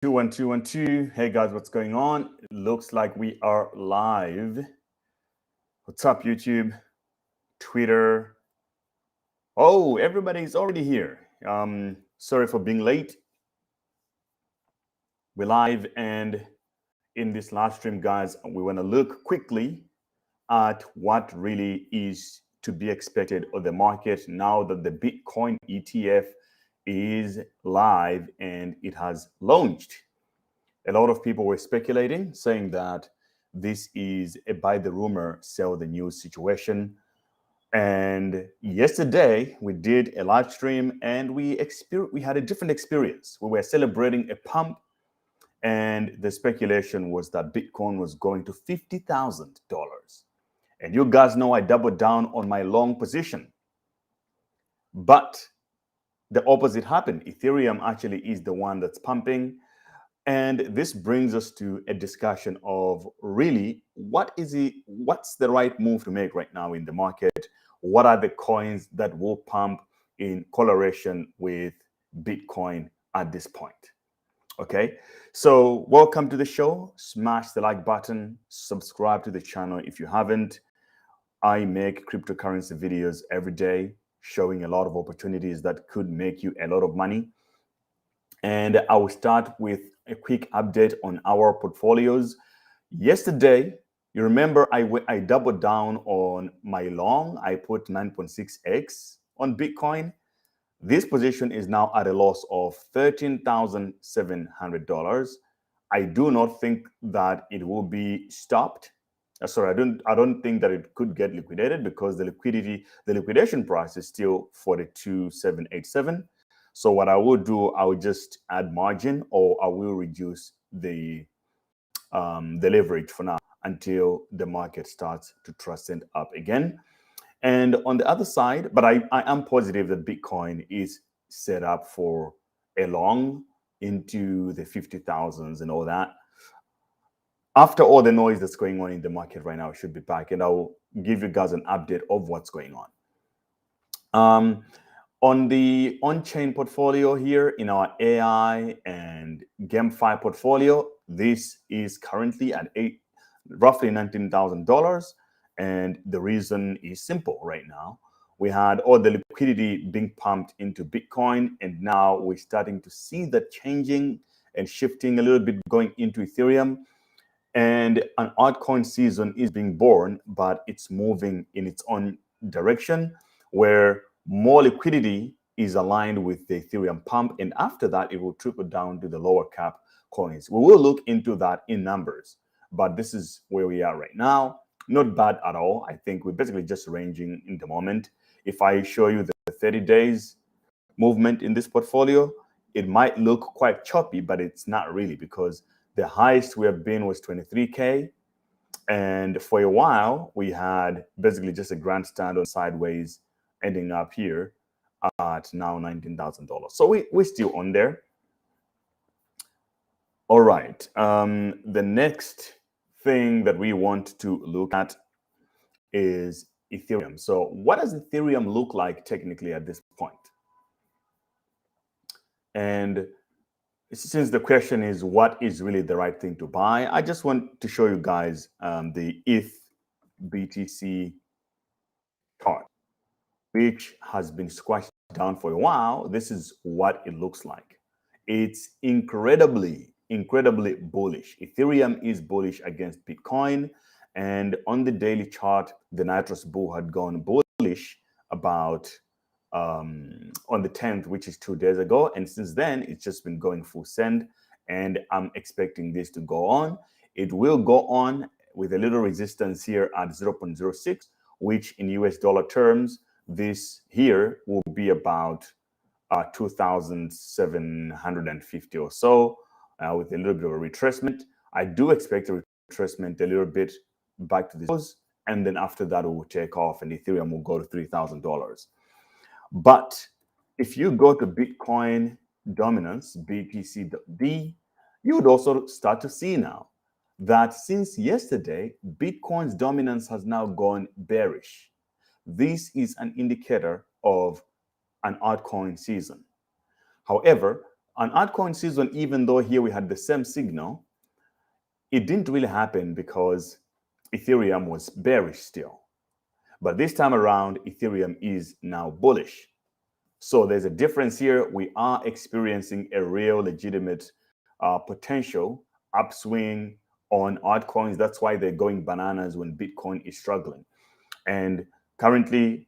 21212. Hey guys, what's going on? It looks like we are live. What's up, YouTube, Twitter? Oh, everybody's already here. Sorry for being late. We're live, and in this live stream, guys, we want to look quickly at what really is to be expected of the market now that the Bitcoin ETF is live and it has launched. A lot of people were speculating, saying that this is a buy the rumor, sell the news situation. And yesterday we did a live stream and we had a different experience. We were celebrating a pump, and the speculation was that Bitcoin was going to $50,000. And you guys know I doubled down on my long position. But the opposite happened. Ethereum actually is the one that's pumping. And this brings us to a discussion of really what's the right move to make right now in the market? What are the coins that will pump in correlation with Bitcoin at this point? Okay, so welcome to the show. Smash the like button, subscribe to the channel if you haven't. I make cryptocurrency videos every day showing a lot of opportunities that could make you a lot of money. And I will start with a quick update on our portfolios. Yesterday, you remember I doubled down on my long. I put 9.6x on Bitcoin. This position is now at a loss of $13,700. I do not think that it will be stopped. Sorry, I don't think that it could get liquidated because the liquidation price is still 42,787. So what I will do, I will just add margin, or I will reduce the leverage for now until the market starts to trend up again. And on the other side, but I am positive that Bitcoin is set up for a long into the 50,000s and all that. After all the noise that's going on in the market right now, it should be back, and I will give you guys an update of what's going on. On the Onchain portfolio here in our AI and GameFi portfolio, this is currently at roughly $19,000. And the reason is simple right now. We had all the liquidity being pumped into Bitcoin, and now we're starting to see that changing and shifting a little bit going into Ethereum. And an altcoin season is being born, but it's moving in its own direction where more liquidity is aligned with the Ethereum pump. And after that, it will trickle down to the lower cap coins. We will look into that in numbers, but this is where we are right now. Not bad at all. I think we're basically just ranging in the moment. If I show you the 30 days movement in this portfolio, it might look quite choppy, but it's not really, because the highest we have been was 23K. And for a while, we had basically just a grandstand on sideways, ending up here at now $19,000. So we're still on there. All right. The next thing that we want to look at is Ethereum. So what does Ethereum look like technically at this point? And since the question is what is really the right thing to buy, I just want to show you guys the ETH BTC chart, which has been squashed down for a while. This is what it looks like. It's incredibly bullish. Ethereum is bullish against Bitcoin. And on the daily chart, the nitrous bull had gone bullish about on the 10th, which is 2 days ago. And since then, it's just been going full send. And I'm expecting this to go on. It will go on with a little resistance here at 0.06, which in US dollar terms, this here will be about 2,750 or so, with a little bit of a retracement. I do expect a retracement a little bit back to this, and then after that, it will take off and Ethereum will go to $3,000. But if you go to Bitcoin dominance, BTC.D, you would also start to see now that since yesterday, Bitcoin's dominance has now gone bearish. This is an indicator of an altcoin season. However, On altcoin season, even though here we had the same signal, it didn't really happen because Ethereum was bearish still. But this time around, Ethereum is now bullish. So there's a difference here. We are experiencing a real legitimate potential upswing on altcoins. That's why they're going bananas when Bitcoin is struggling. And currently,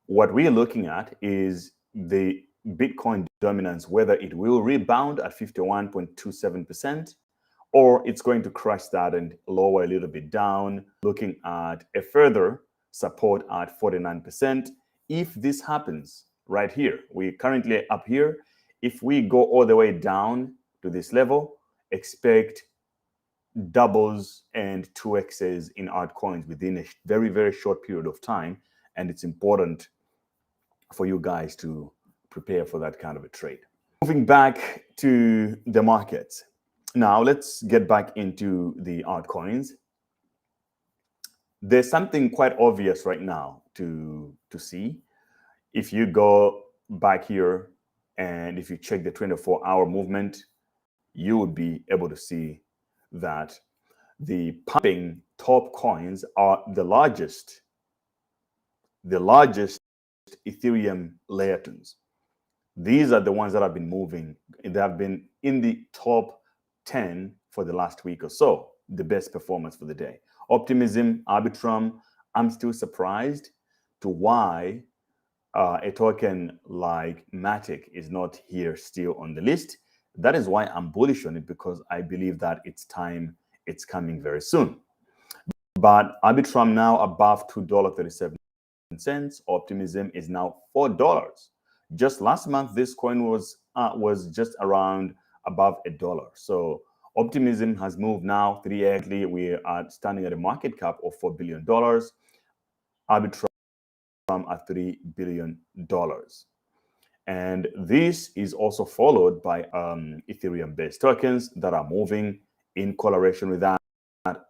what we're looking at is the Bitcoin dominance, whether it will rebound at 51.27%, or it's going to crush that and lower a little bit down, looking at a further support at 49%. If this happens right here, we're currently up here. If we go all the way down to this level, expect doubles and 2x's in altcoins within a very, very short period of time. And it's important for you guys to prepare for that kind of a trade. Moving back to the markets. Now let's get back into the altcoins. There's something quite obvious right now to see. If you go back here and if you check the 24-hour movement, you would be able to see that the pumping top coins are the largest Ethereum layer 2s. These are the ones that have been moving. They have been in the top 10 for the last week or so, the best performance for the day. Optimism, Arbitrum, I'm still surprised to why a token like Matic is not here still on the list. That is why I'm bullish on it, because I believe that it's time, it's coming very soon. But Arbitrum now above $2.37. Optimism is now $4. Just last month, this coin was just around above $1. So Optimism has moved now 3x. We are standing at a market cap of $4 billion. Arbitrum at $3 billion. And this is also followed by Ethereum-based tokens that are moving in correlation with that,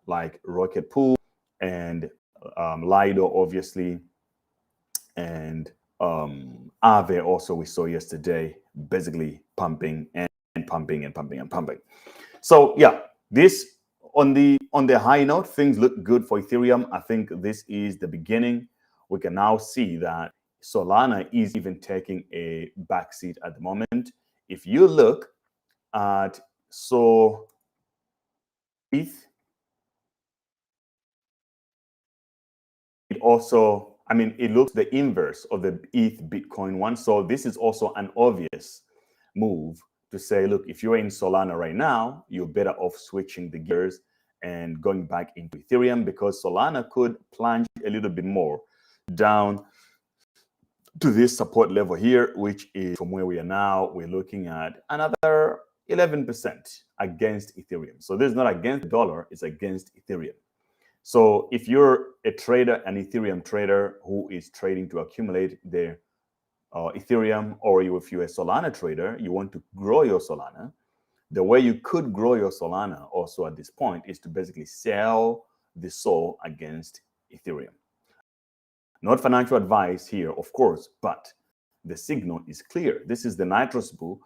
like Rocket Pool and Lido, obviously, and Aave also we saw yesterday, basically pumping and pumping and pumping and pumping. So yeah, this on the high note, things look good for Ethereum. I think this is the beginning. We can now see that Solana is even taking a backseat at the moment. If you look at ETH, it also, I mean, it looks the inverse of the ETH Bitcoin one. So this is also an obvious move to say, look, if you're in Solana right now, you're better off switching the gears and going back into Ethereum, because Solana could plunge a little bit more down to this support level here, which is from where we are now. We're looking at another 11% against Ethereum. So this is not against the dollar, it's against Ethereum. So if you're a trader, an Ethereum trader who is trading to accumulate their Ethereum, or if you're a Solana trader, you want to grow your Solana, the way you could grow your Solana also at this point is to basically sell the SOL against Ethereum. Not financial advice here, of course, but the signal is clear. This is the nitrous bull.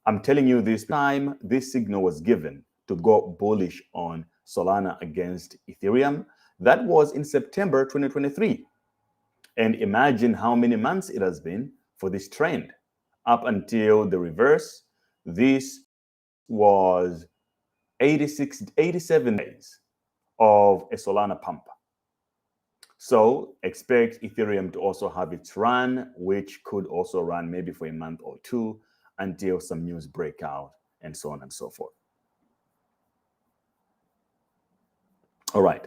I'm telling you, this time this signal was given to go bullish on Solana against Ethereum. That was in September 2023. And imagine how many months it has been for this trend. Up until the reverse, this was 87 days of a Solana pump. So expect Ethereum to also have its run, which could also run maybe for a month or two until some news break out and so on and so forth. All right.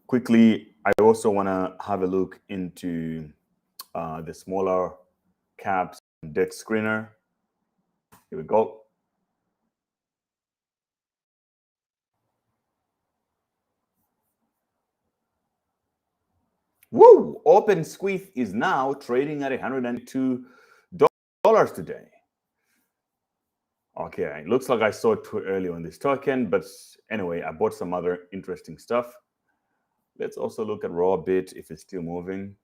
Quickly, I also want to have a look into the smaller caps DEX screener. Here we go. Woo! OpenSqueeze is now trading at $102 today. Okay, it looks like I saw it too early on this token, but anyway, I bought some other interesting stuff. Let's also look at Rawbit if it's still moving.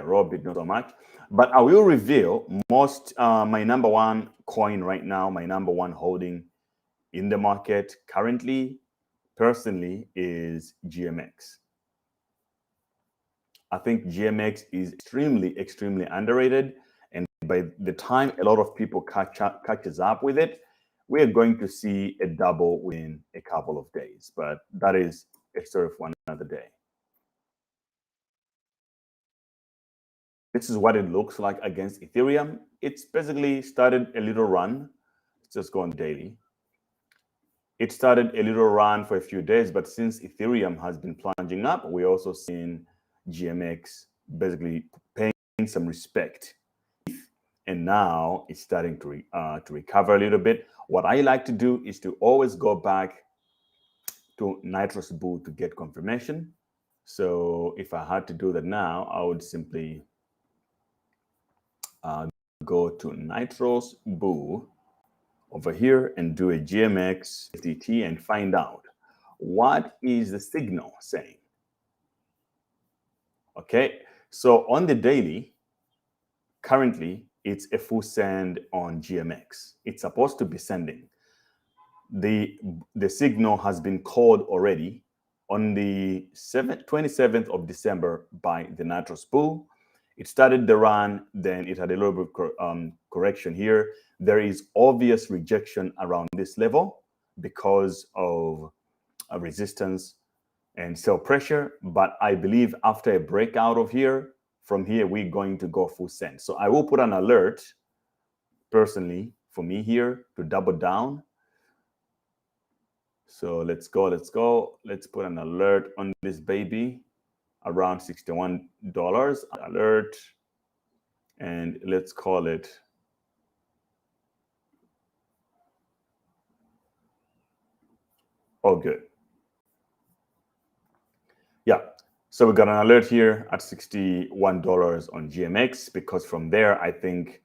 raw bit not so much, but I will reveal most my number one coin right now, my number one holding in the market currently, personally, is GMX. I think GMX is extremely underrated, and by the time a lot of people catches up with it, we are going to see a double within a couple of days. But that is a story for another day. This is what it looks like against Ethereum. It's basically started a little run. Let's just go on daily. It started a little run for a few days, but since Ethereum has been plunging up, we're also seeing GMX basically paying some respect. And now it's starting to recover a little bit. What I like to do is to always go back to Nitrous Bull to get confirmation. So if I had to do that now, I would simply go to Nitrous Bull over here and do a GMX FTT and find out what is the signal saying. Okay, so on the daily, currently it's a full send on GMX. It's supposed to be sending. The signal has been called already on the 27th of December by the Nitrous Bull. It started the run, then it had a little bit of correction here. There is obvious rejection around this level because of a resistance and sell pressure. But I believe after a breakout of here, from here, we're going to go full send. So I will put an alert personally for me here to double down. So let's go. Let's put an alert on this baby around $61 alert. And let's call it all good. Yeah. So we got an alert here at $61 on GMX, because from there, I think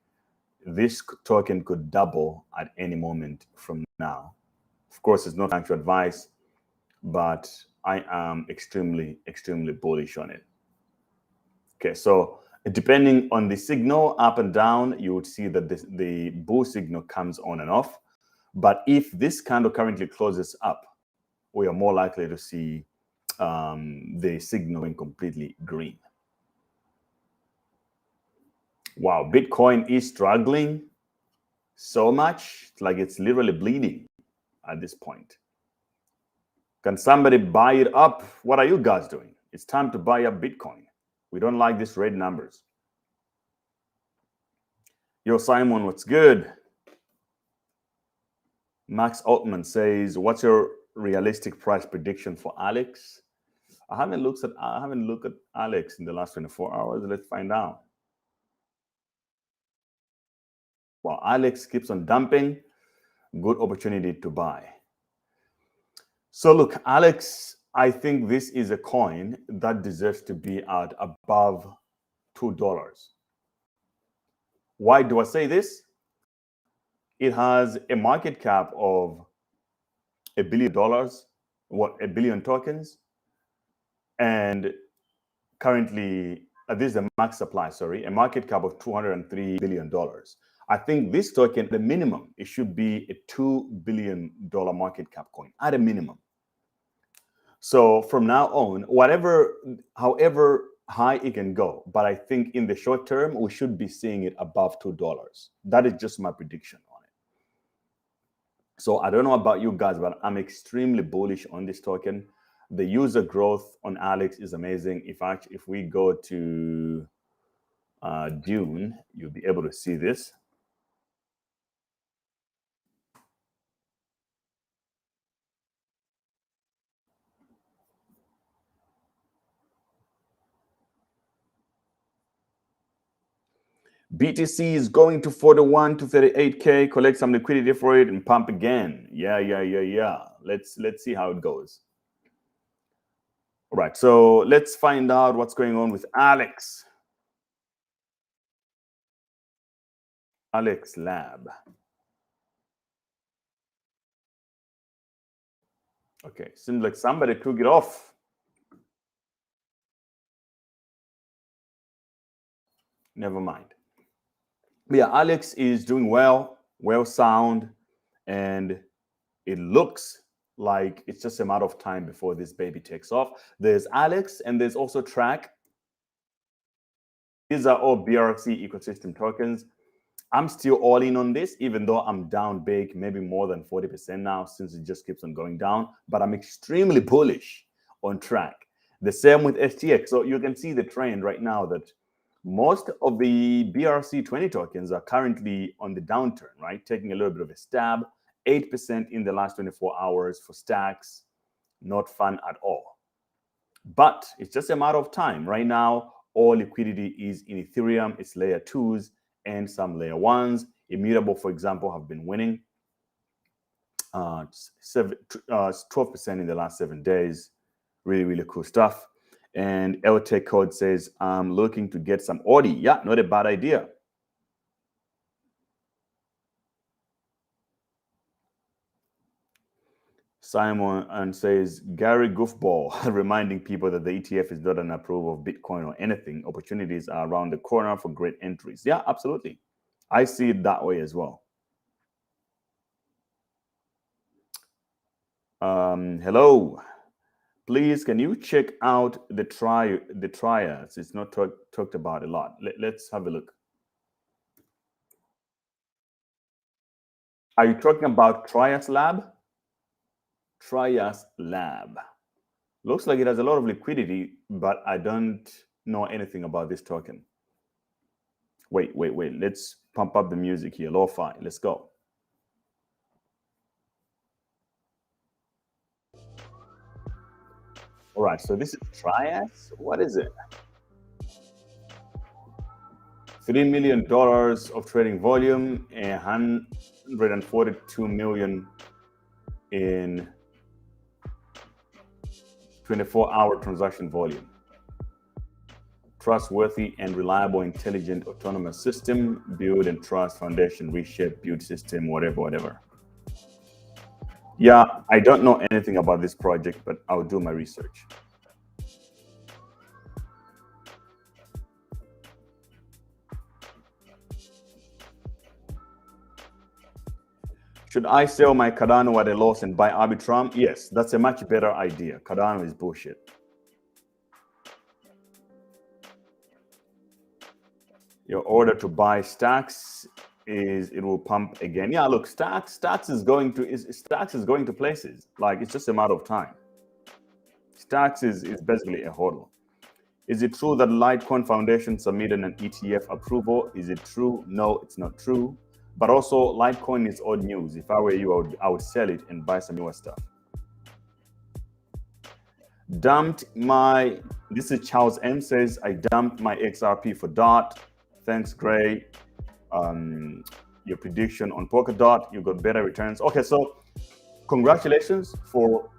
this token could double at any moment from now. Of course, it's not financial advice, but I am extremely bullish on it. Okay, so depending on the signal up and down, you would see that the bull signal comes on and off. But if this candle currently closes up, we are more likely to see the signal going completely green. Wow, Bitcoin is struggling so much, like it's literally bleeding at this point. Can somebody buy it up? What are you guys doing? It's time to buy up Bitcoin. We don't like these red numbers. Yo, Simon, what's good? Max Altman says, what's your realistic price prediction for Alex? I haven't looked at Alex in the last 24 hours. Let's find out. Well, Alex keeps on dumping. Good opportunity to buy. So look, Alex, I think this is a coin that deserves to be at above $2. Why do I say this? It has a market cap of $1 billion, a billion tokens, and currently, this is a max supply, sorry, a market cap of $203 billion. I think this token, the minimum, it should be a $2 billion market cap coin at a minimum. So from now on, however high it can go, but I think in the short term, we should be seeing it above $2. That is just my prediction on it. So I don't know about you guys, but I'm extremely bullish on this token. The user growth on Alex is amazing. If we go to June, you'll be able to see this. BTC is going to 41 to 38K, collect some liquidity for it and pump again. Yeah. Let's see how it goes. All right, so let's find out what's going on with Alex. Alex Lab. Okay, seems like somebody took it off. Never mind. But yeah, Alex is doing well sound, and it looks like it's just a matter of time before this baby takes off. There's Alex, and there's also Track. These are all BRC ecosystem tokens. I'm still all in on this, even though I'm down big, maybe more than 40% now, since it just keeps on going down. But I'm extremely bullish on Track. The same with STX. So you can see the trend right now that most of the BRC20 tokens are currently on the downturn, right? Taking a little bit of a stab. 8% in the last 24 hours for Stacks. Not fun at all. But it's just a matter of time. Right now, all liquidity is in Ethereum. It's layer 2s and some layer 1s. Immutable, for example, have been winning 12% in the last 7 days. Really, really cool stuff. And LTech Code says, I'm looking to get some Audi. Yeah, not a bad idea. Simon and says, Gary Goofball, reminding people that the ETF is not an approval of Bitcoin or anything. Opportunities are around the corner for great entries. Yeah, absolutely. I see it that way as well. Hello. Please, can you check out the triads? It's not talked about a lot. Let's have a look. Are you talking about Trias Lab? Trias Lab. Looks like it has a lot of liquidity, but I don't know anything about this token. Wait. Let's pump up the music here. Lo-fi. Let's go. All right. So this is Trias. What is it? $3 million of trading volume and 142 million in 24-hour transaction volume. Trustworthy and reliable, intelligent, autonomous system, build and trust foundation, reshape, build system, whatever. Yeah, I don't know anything about this project, but I'll do my research. Should I sell my Cardano at a loss and buy Arbitrum? Yes, that's a much better idea. Cardano is bullshit. Your order to buy Stacks is it will pump again. Yeah, look, Stacks is going to places. Like, it's just a matter of time. Stacks is basically a hodl. Is it true that Litecoin Foundation submitted an ETF approval? Is it true? No, it's not true. But also, Litecoin is old news. If I were you, I would sell it and buy some newer stuff. This is Charles M says, I dumped my XRP for DOT. Thanks, Gray. Your prediction on Polkadot, you got better returns. Okay, so congratulations for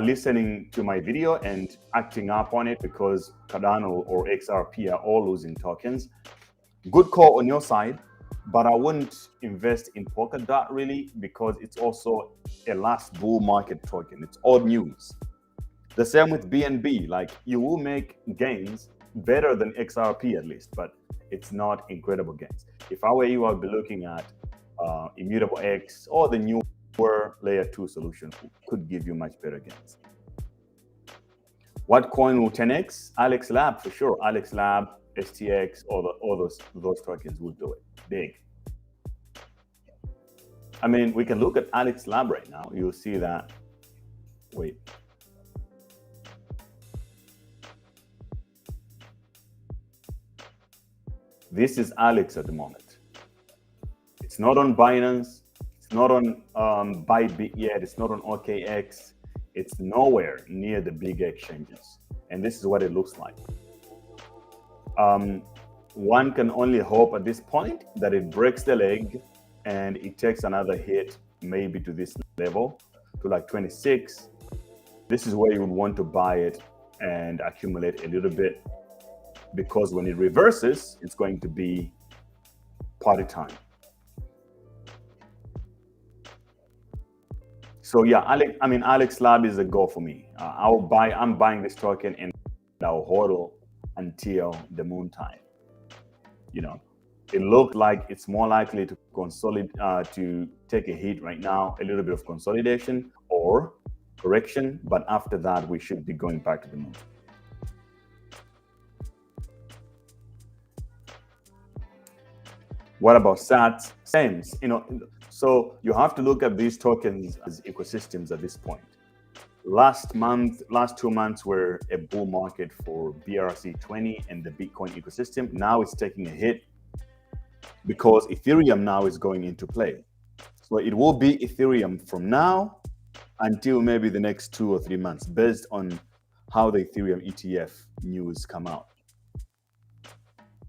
listening to my video and acting up on it, because Cardano or XRP are all losing tokens. Good call on your side, but I wouldn't invest in Polkadot really, because it's also a last bull market token. It's old news. The same with BNB. Like, you will make gains better than XRP at least, but it's not incredible gains. If I were you, I'd be looking at Immutable X or the newer layer 2 solution could give you much better gains. What coin will 10x? Alex Lab for sure. Alex Lab, STX, all those tokens will do it big. I mean, we can look at Alex Lab right now. You'll see that. Wait. This is Alex at the moment. It's not on Binance. It's not on Bybit yet. It's not on OKX. It's nowhere near the big exchanges. And this is what it looks like. One can only hope at this point that it breaks the leg and it takes another hit, maybe to this level, to like 26. This is where you would want to buy it and accumulate a little bit, because when it reverses, it's going to be party time. So yeah, Alex Lab is a go for me. I'm buying this token and I'll hodl until the moon time. You know, it looked like it's more likely to consolidate, to take a hit right now, a little bit of consolidation or correction, but after that, we should be going back to the moon. What about SATs? Same, so you have to look at these tokens as ecosystems at this point. Last 2 months were a bull market for BRC20 and the Bitcoin ecosystem. Now it's taking a hit because Ethereum now is going into play. So it will be Ethereum from now until maybe the next 2 or 3 months, based on how the Ethereum ETF news come out.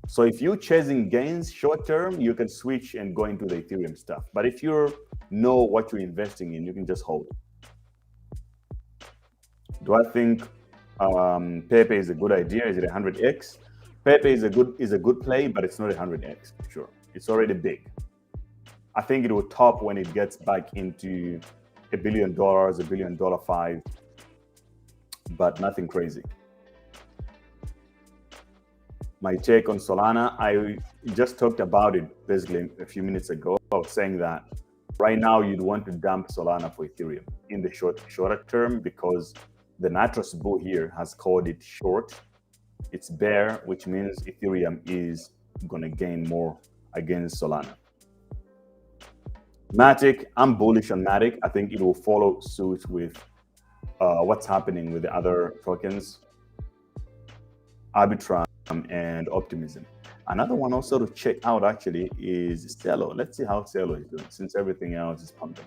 So if you're chasing gains short term, you can switch and go into the Ethereum stuff. But if you know what you're investing in, you can just hold. Do I think Pepe is a good idea? Is it 100x? Pepe is a good play, but it's not 100x for sure. It's already big. I think it will top when it gets back into $1 billion, $1 billion 5, but nothing crazy. My take on Solana, I just talked about it basically a few minutes ago. I was saying that right now you'd want to dump Solana for Ethereum in the shorter term, because the Natros bull here has called it short. It's bear, which means Ethereum is going to gain more against Solana. Matic, I'm bullish on Matic. I think it will follow suit with what's happening with the other tokens, Arbitrum and Optimism. Another one also to check out actually is Celo. Let's see how Celo is doing since everything else is pumping.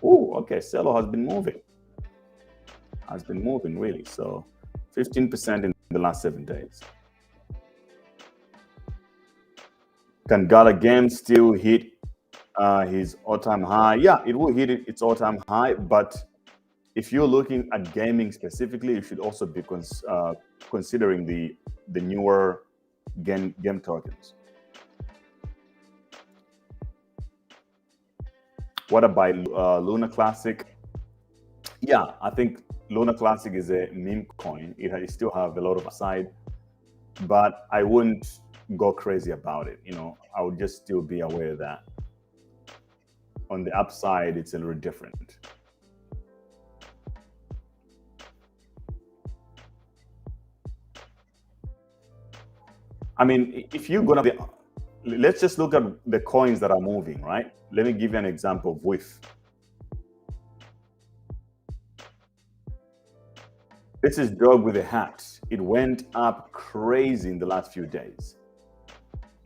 Oh, okay, Celo has been moving. Really. So 15% in the last 7 days. Can Gala Games still hit his all-time high? Yeah, it will hit its all-time high, but if you're looking at gaming specifically, you should also be considering the newer game tokens. What about Luna Classic? Yeah, I think Luna Classic is a meme coin. It still have a lot of upside, but I wouldn't go crazy about it. I would just still be aware that on the upside, it's a little different. I mean, if you're gonna let's just look at the coins that are moving, right? Let me give you an example of WIF. This is dog with a hat. It went up crazy in the last few days.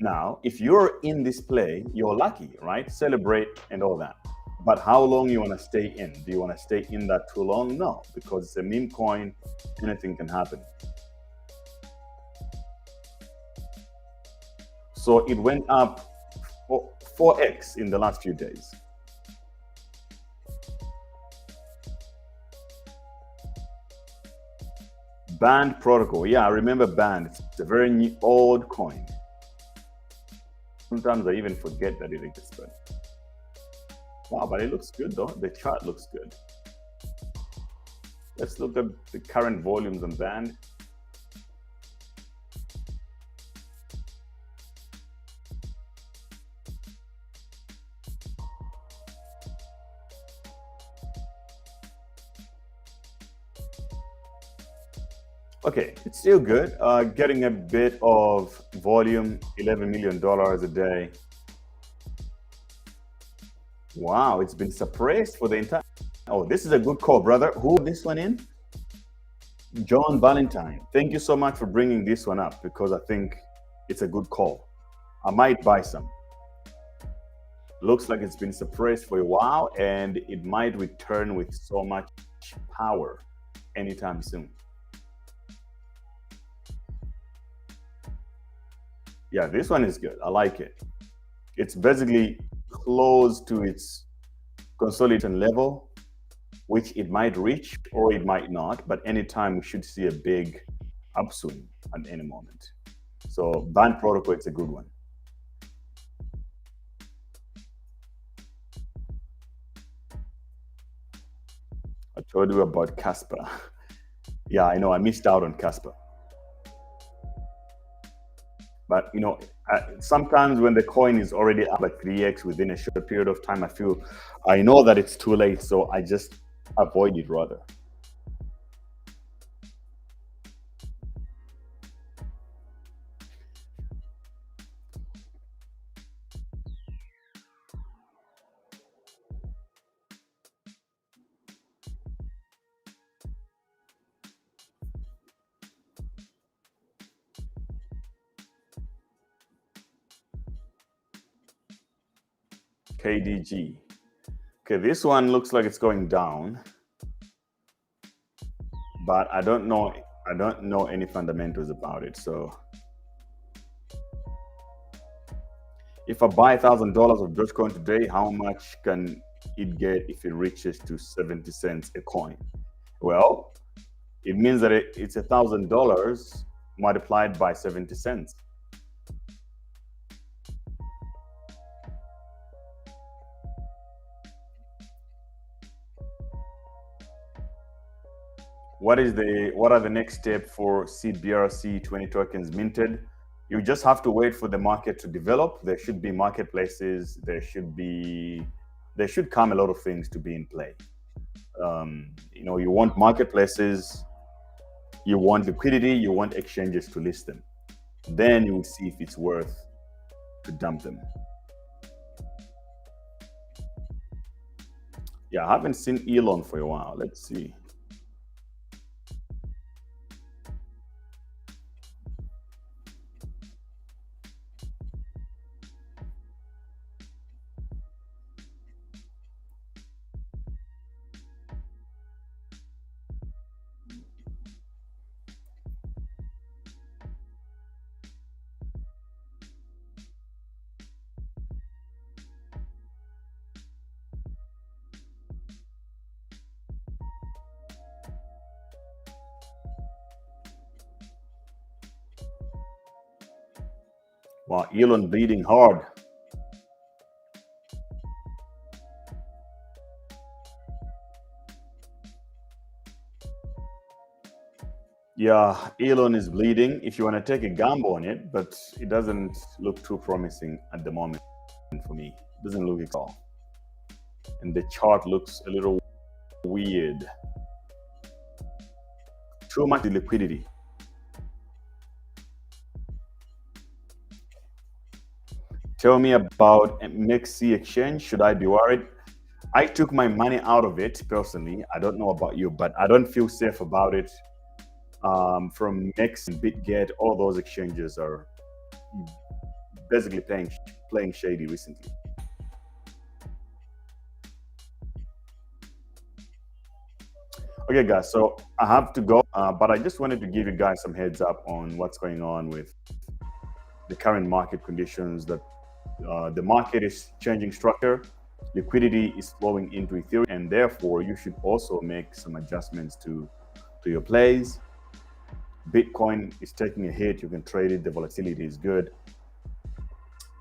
Now, if you're in this play, you're lucky, right? Celebrate and all that. But how long you want to stay in? Do you want to stay in that too long? No, because it's a meme coin. Anything can happen. So it went up 4x in the last few days. Band protocol. Yeah, I remember Band. It's a very old coin. Sometimes I even forget that it exists. Wow, but it looks good though. The chart looks good. Let's look at the current volumes on Band. Okay, it's still good. Getting a bit of volume, $11 million a day. Wow, it's been suppressed for the entire. Oh, this is a good call, brother. Who put this one in? John Valentine. Thank you so much for bringing this one up, because I think it's a good call. I might buy some. Looks like it's been suppressed for a while, and it might return with so much power anytime soon. Yeah, this one is good. I like it. It's basically close to its consolidation level, which it might reach or it might not, but anytime we should see a big upswing at any moment. So Band protocol, it's a good one. I told you about Casper. Yeah, I know I missed out on Casper. But sometimes when the coin is already up like 3x within a short period of time, I know that it's too late, so I just avoid it rather. KDG. Okay, this one looks like it's going down, but I don't know. I don't know any fundamentals about it. So if I buy $1,000 of Dogecoin today, how much can it get if it reaches to 70 cents a coin? Well, it means that it's $1,000 multiplied by 70 cents. What are the next step for CBRC 20 tokens minted? You just have to wait for the market to develop. There should be marketplaces. There should come a lot of things to be in play. You want marketplaces, you want liquidity, you want exchanges to list them. Then you will see if it's worth to dump them. Yeah, I haven't seen Elon for a while. Let's see. Wow, Elon bleeding hard. Yeah, Elon is bleeding if you want to take a gamble on it, but it doesn't look too promising at the moment for me. It doesn't look at all. And the chart looks a little weird. Too much liquidity. Tell me about MXC exchange. Should I be worried? I took my money out of it personally. I don't know about you, but I don't feel safe about it. From Nex and BitGet, all those exchanges are basically playing shady recently. Okay, guys, so I have to go, but I just wanted to give you guys some heads up on what's going on with the current market conditions. That the market is changing structure, liquidity is flowing into Ethereum, and therefore you should also make some adjustments to your plays. Bitcoin is taking a hit. You can trade it. The volatility is good.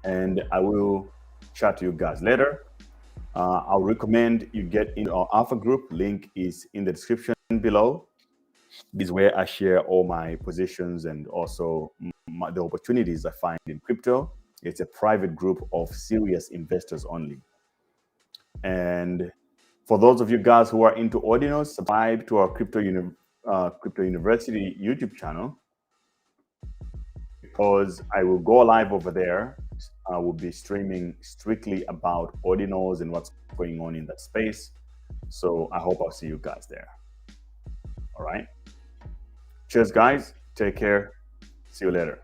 And I will chat to you guys later. I'll recommend you get in our alpha group. Link is in the description below. This is where I share all my positions and also the opportunities I find in crypto. It's a private group of serious investors only. And for those of you guys who are into Ordinals, subscribe to our Crypto University YouTube channel, because I will go live over there. I will be streaming strictly about Ordinals and what's going on in that space. So I hope I'll see you guys there. All right. Cheers, guys. Take care. See you later.